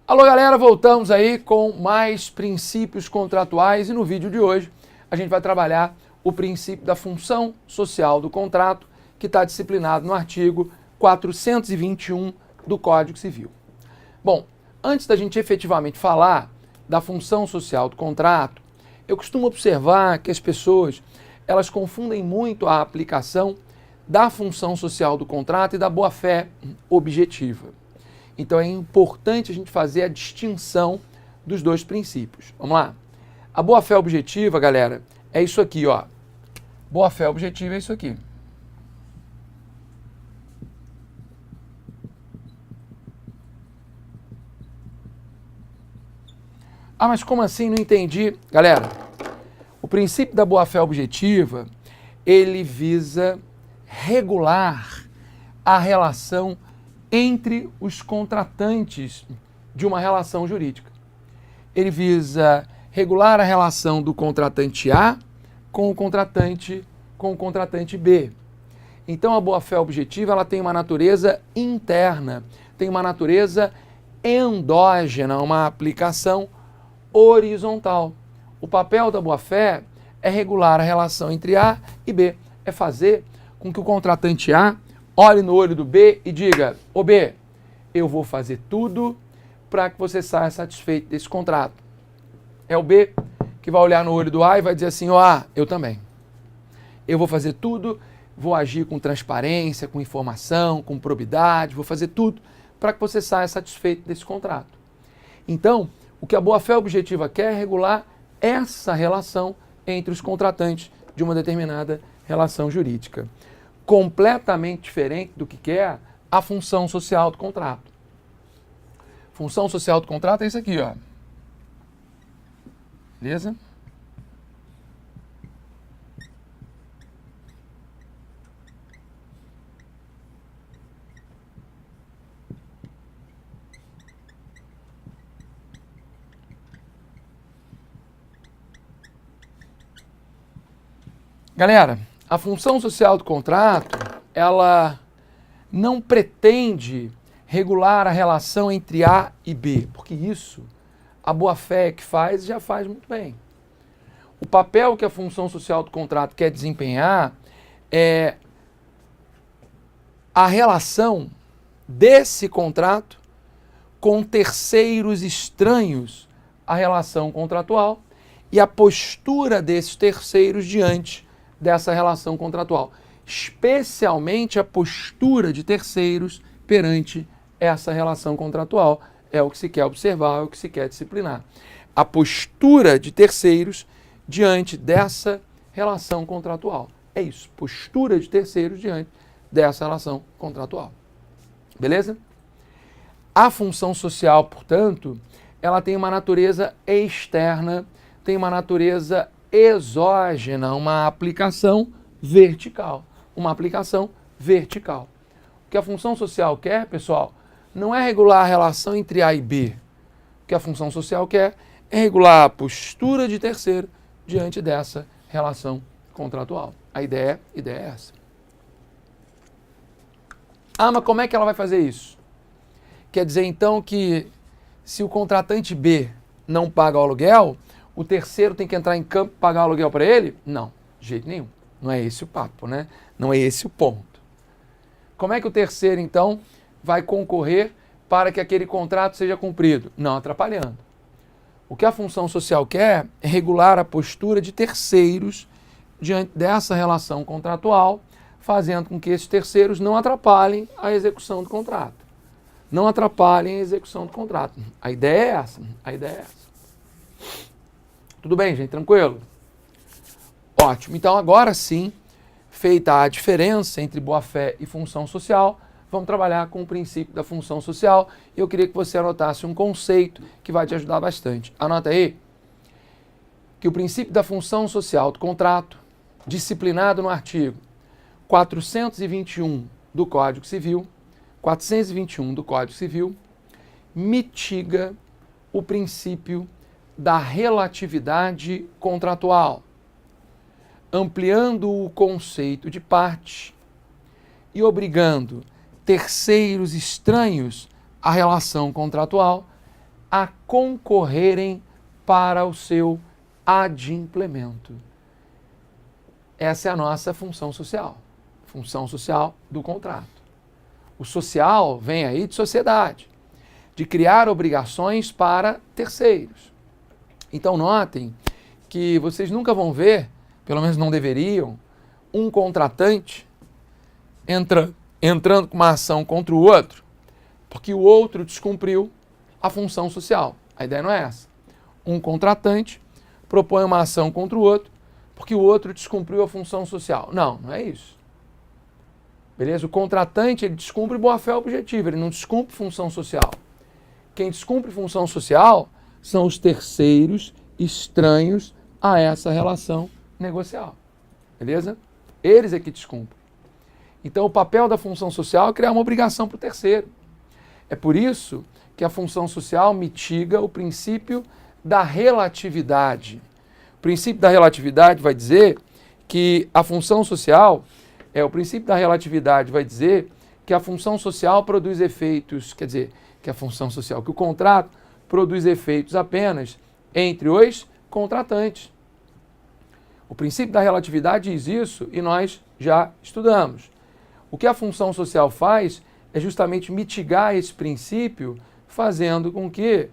Alô galera, voltamos aí com mais princípios contratuais e no vídeo de hoje a gente vai trabalhar o princípio da função social do contrato que está disciplinado no artigo 421 do Código Civil. Bom, antes da gente efetivamente falar da função social do contrato, eu costumo observar que as pessoas elas confundem muito a aplicação da função social do contrato e da boa-fé objetiva. Então é importante a gente fazer a distinção dos dois princípios. Vamos lá? A boa-fé objetiva, galera, é isso aqui, ó. Boa-fé objetiva é isso aqui. Ah, mas como assim? Não entendi. Galera, o princípio da boa-fé objetiva, ele visa regular a relação entre os contratantes de uma relação jurídica. Ele visa regular a relação do contratante A com o contratante B. Então a boa-fé objetiva ela tem uma natureza interna, tem uma natureza endógena, uma aplicação horizontal. O papel da boa-fé é regular a relação entre A e B, é fazer com que o contratante A olhe no olho do B e diga: ô B, eu vou fazer tudo para que você saia satisfeito desse contrato. É o B que vai olhar no olho do A e vai dizer assim: ó A, eu também. Eu vou fazer tudo, vou agir com transparência, com informação, com probidade, vou fazer tudo para que você saia satisfeito desse contrato. Então, o que a boa-fé objetiva quer é regular essa relação entre os contratantes de uma determinada relação jurídica. Completamente diferente do que quer a função social do contrato. Função social do contrato é isso aqui, ó. Beleza? Galera, a função social do contrato, ela não pretende regular a relação entre A e B, porque isso a boa-fé que faz já faz muito bem. O papel que a função social do contrato quer desempenhar é a relação desse contrato com terceiros estranhos à relação contratual e a postura desses terceiros diante dessa relação contratual, especialmente a postura de terceiros perante essa relação contratual. É o que se quer observar, é o que se quer disciplinar. A postura de terceiros diante dessa relação contratual. É isso, postura de terceiros diante dessa relação contratual. Beleza? A função social, portanto, ela tem uma natureza externa, tem uma natureza exógena, uma aplicação vertical. Uma aplicação vertical. O que a função social quer, pessoal, não é regular a relação entre A e B. O que a função social quer é regular a postura de terceiro diante dessa relação contratual. A ideia é essa. Ah, mas como é que ela vai fazer isso? Quer dizer, então, que se o contratante B não paga o aluguel, o terceiro tem que entrar em campo e pagar o aluguel para ele? Não, de jeito nenhum. Não é esse o papo, né? Não é esse o ponto. Como é que o terceiro, então, vai concorrer para que aquele contrato seja cumprido? Não atrapalhando. O que a função social quer é regular a postura de terceiros diante dessa relação contratual, fazendo com que esses terceiros não atrapalhem a execução do contrato. Não atrapalhem a execução do contrato. A ideia é essa. A ideia é essa. Tudo bem, gente? Tranquilo? Ótimo. Então, agora sim, feita a diferença entre boa-fé e função social, vamos trabalhar com o princípio da função social. E eu queria que você anotasse um conceito que vai te ajudar bastante. Anota aí que o princípio da função social do contrato, disciplinado no artigo 421 do Código Civil, 421 do Código Civil, mitiga o princípio da relatividade contratual, ampliando o conceito de parte e obrigando terceiros estranhos à relação contratual a concorrerem para o seu adimplemento. Essa é a nossa função social do contrato. O social vem aí de sociedade, de criar obrigações para terceiros. Então notem que vocês nunca vão ver, pelo menos não deveriam, um contratante entrando com uma ação contra o outro, porque o outro descumpriu a função social. A ideia não é essa. Um contratante propõe uma ação contra o outro, porque o outro descumpriu a função social. Não, não é isso. Beleza? O contratante, ele descumpre boa-fé objetiva, ele não descumpre função social. Quem descumpre função social são os terceiros estranhos a essa relação negocial. Beleza? Eles é que descumprem. Então, o papel da função social é criar uma obrigação para o terceiro. É por isso que a função social mitiga o princípio da relatividade. O princípio da relatividade vai dizer que a função social, o princípio da relatividade vai dizer que a função social produz efeitos, quer dizer, que a função social, que o contrato produz efeitos apenas entre os contratantes. O princípio da relatividade diz isso e nós já estudamos. O que a função social faz é justamente mitigar esse princípio, fazendo com que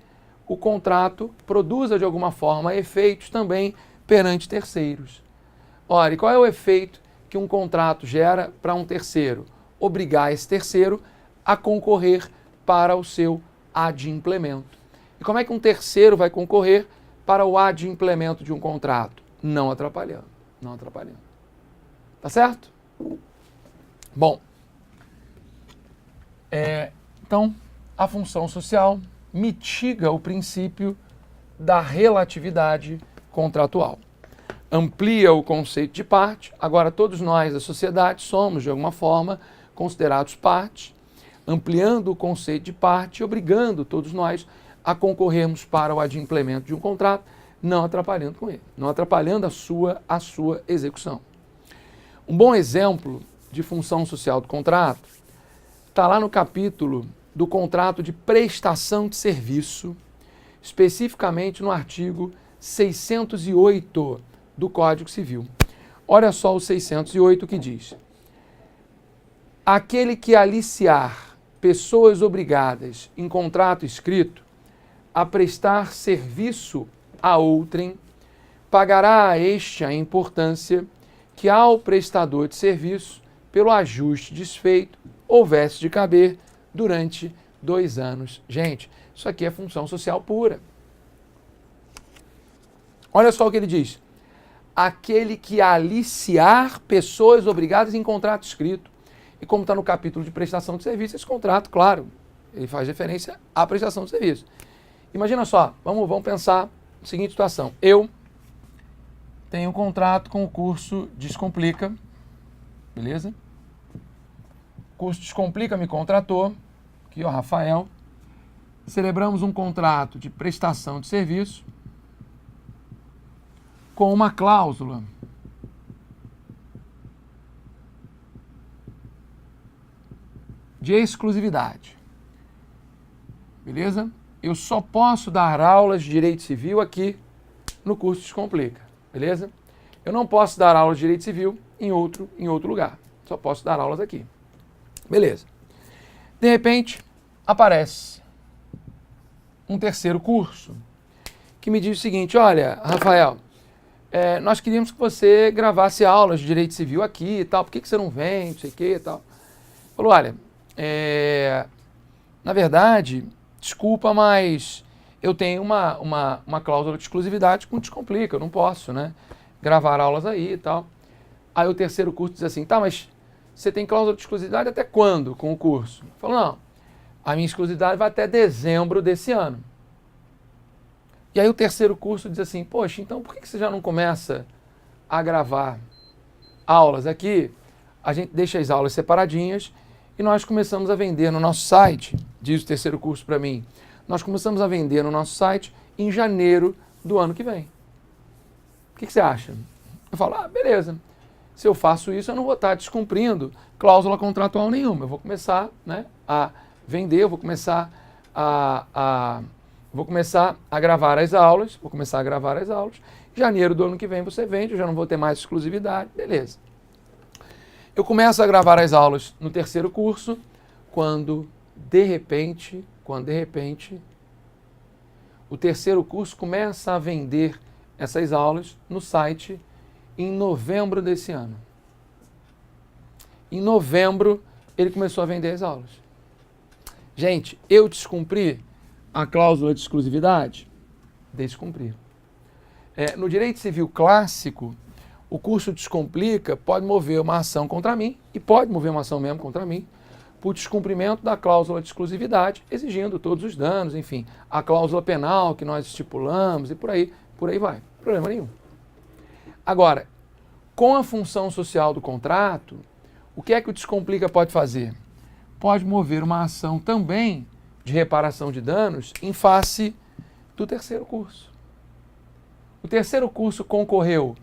o contrato produza de alguma forma efeitos também perante terceiros. Ora, e qual é o efeito que um contrato gera para um terceiro? Obrigar esse terceiro a concorrer para o seu adimplemento. E como é que um terceiro vai concorrer para o adimplemento de um contrato? Não atrapalhando. Não atrapalhando. Tá certo? Bom, então a função social mitiga o princípio da relatividade contratual. Amplia o conceito de parte. Agora, todos nós da sociedade somos, de alguma forma, considerados parte, ampliando o conceito de parte e obrigando todos nós a concorrermos para o adimplemento de um contrato, não atrapalhando com ele, não atrapalhando a sua execução. Um bom exemplo de função social do contrato está lá no capítulo do contrato de prestação de serviço, especificamente no artigo 608 do Código Civil. Olha só o 608 que diz: aquele que aliciar pessoas obrigadas em contrato escrito a prestar serviço a outrem, pagará a este a importância que ao prestador de serviço, pelo ajuste desfeito, houvesse de caber durante 2 anos. Gente, isso aqui é função social pura. Olha só o que ele diz: aquele que aliciar pessoas obrigadas em contrato escrito. E como está no capítulo de prestação de serviço, esse contrato, claro, ele faz referência à prestação de serviço. Imagina só, vamos pensar na seguinte situação. Eu tenho um contrato com o curso Descomplica, beleza? O curso Descomplica me contratou, aqui ó, Rafael. Celebramos um contrato de prestação de serviço com uma cláusula de exclusividade. Beleza? Eu só posso dar aulas de direito civil aqui no curso Descomplica. Beleza? Eu não posso dar aulas de direito civil em outro lugar. Só posso dar aulas aqui. Beleza. De repente, aparece um terceiro curso que me diz o seguinte: olha, Rafael, nós queríamos que você gravasse aulas de direito civil aqui e tal, por que você não vem, não sei o que e tal. Falou, olha, na verdade, desculpa, mas eu tenho uma cláusula de exclusividade com Descomplica, eu não posso, né, gravar aulas aí e tal. Aí o terceiro curso diz assim, tá, mas você tem cláusula de exclusividade até quando com o curso? Falou, não, a minha exclusividade vai até dezembro desse ano. E aí o terceiro curso diz assim, poxa, então por que você já não começa a gravar aulas aqui? A gente deixa as aulas separadinhas e nós começamos a vender no nosso site, diz o terceiro curso para mim, nós começamos a vender no nosso site em janeiro do ano que vem. O que você acha? Eu falo, beleza. Se eu faço isso, eu não vou estar descumprindo cláusula contratual nenhuma. Eu vou começar, né, a vender, eu vou começar a vou começar a gravar as aulas, janeiro do ano que vem você vende, eu já não vou ter mais exclusividade, beleza. Eu começo a gravar as aulas no terceiro curso, quando de repente, o terceiro curso começa a vender essas aulas no site em novembro desse ano. Em novembro, ele começou a vender as aulas. Gente, eu descumpri a cláusula de exclusividade? Descumpri. No direito civil clássico, o curso Descomplica pode mover uma ação contra mim, e pode mover uma ação mesmo contra mim, por descumprimento da cláusula de exclusividade, exigindo todos os danos, enfim, a cláusula penal que nós estipulamos e por aí vai. Problema nenhum. Agora, com a função social do contrato, o que é que o Descomplica pode fazer? Pode mover uma ação também de reparação de danos em face do terceiro curso. O terceiro curso concorreu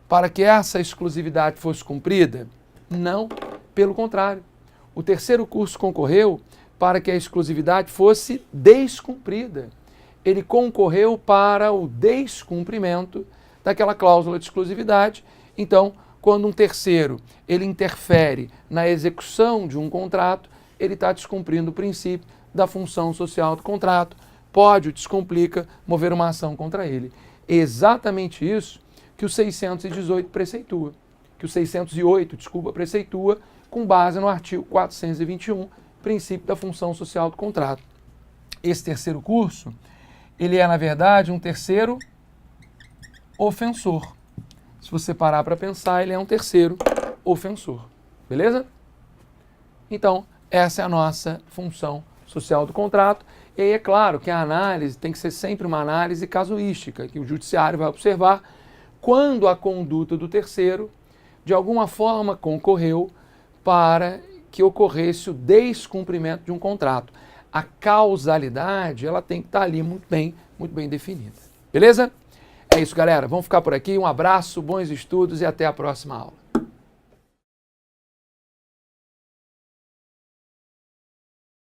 para que essa exclusividade fosse cumprida? Não, pelo contrário. O terceiro curso concorreu para que a exclusividade fosse descumprida. Ele concorreu para o descumprimento daquela cláusula de exclusividade. Então, quando um terceiro ele interfere na execução de um contrato, ele está descumprindo o princípio da função social do contrato. Pode, o Descomplica, mover uma ação contra ele. Exatamente isso que o 618 preceitua. Que o 608, preceitua, com base no artigo 421, princípio da função social do contrato. Esse terceiro curso, ele é, na verdade, um terceiro ofensor. Se você parar para pensar, ele é um terceiro ofensor. Beleza? Então, essa é a nossa função social do contrato. E aí é claro que a análise tem que ser sempre uma análise casuística, que o judiciário vai observar quando a conduta do terceiro, de alguma forma, concorreu para que ocorresse o descumprimento de um contrato. A causalidade, ela tem que estar ali muito bem definida. Beleza? É isso, galera. Vamos ficar por aqui. Um abraço, bons estudos e até a próxima aula.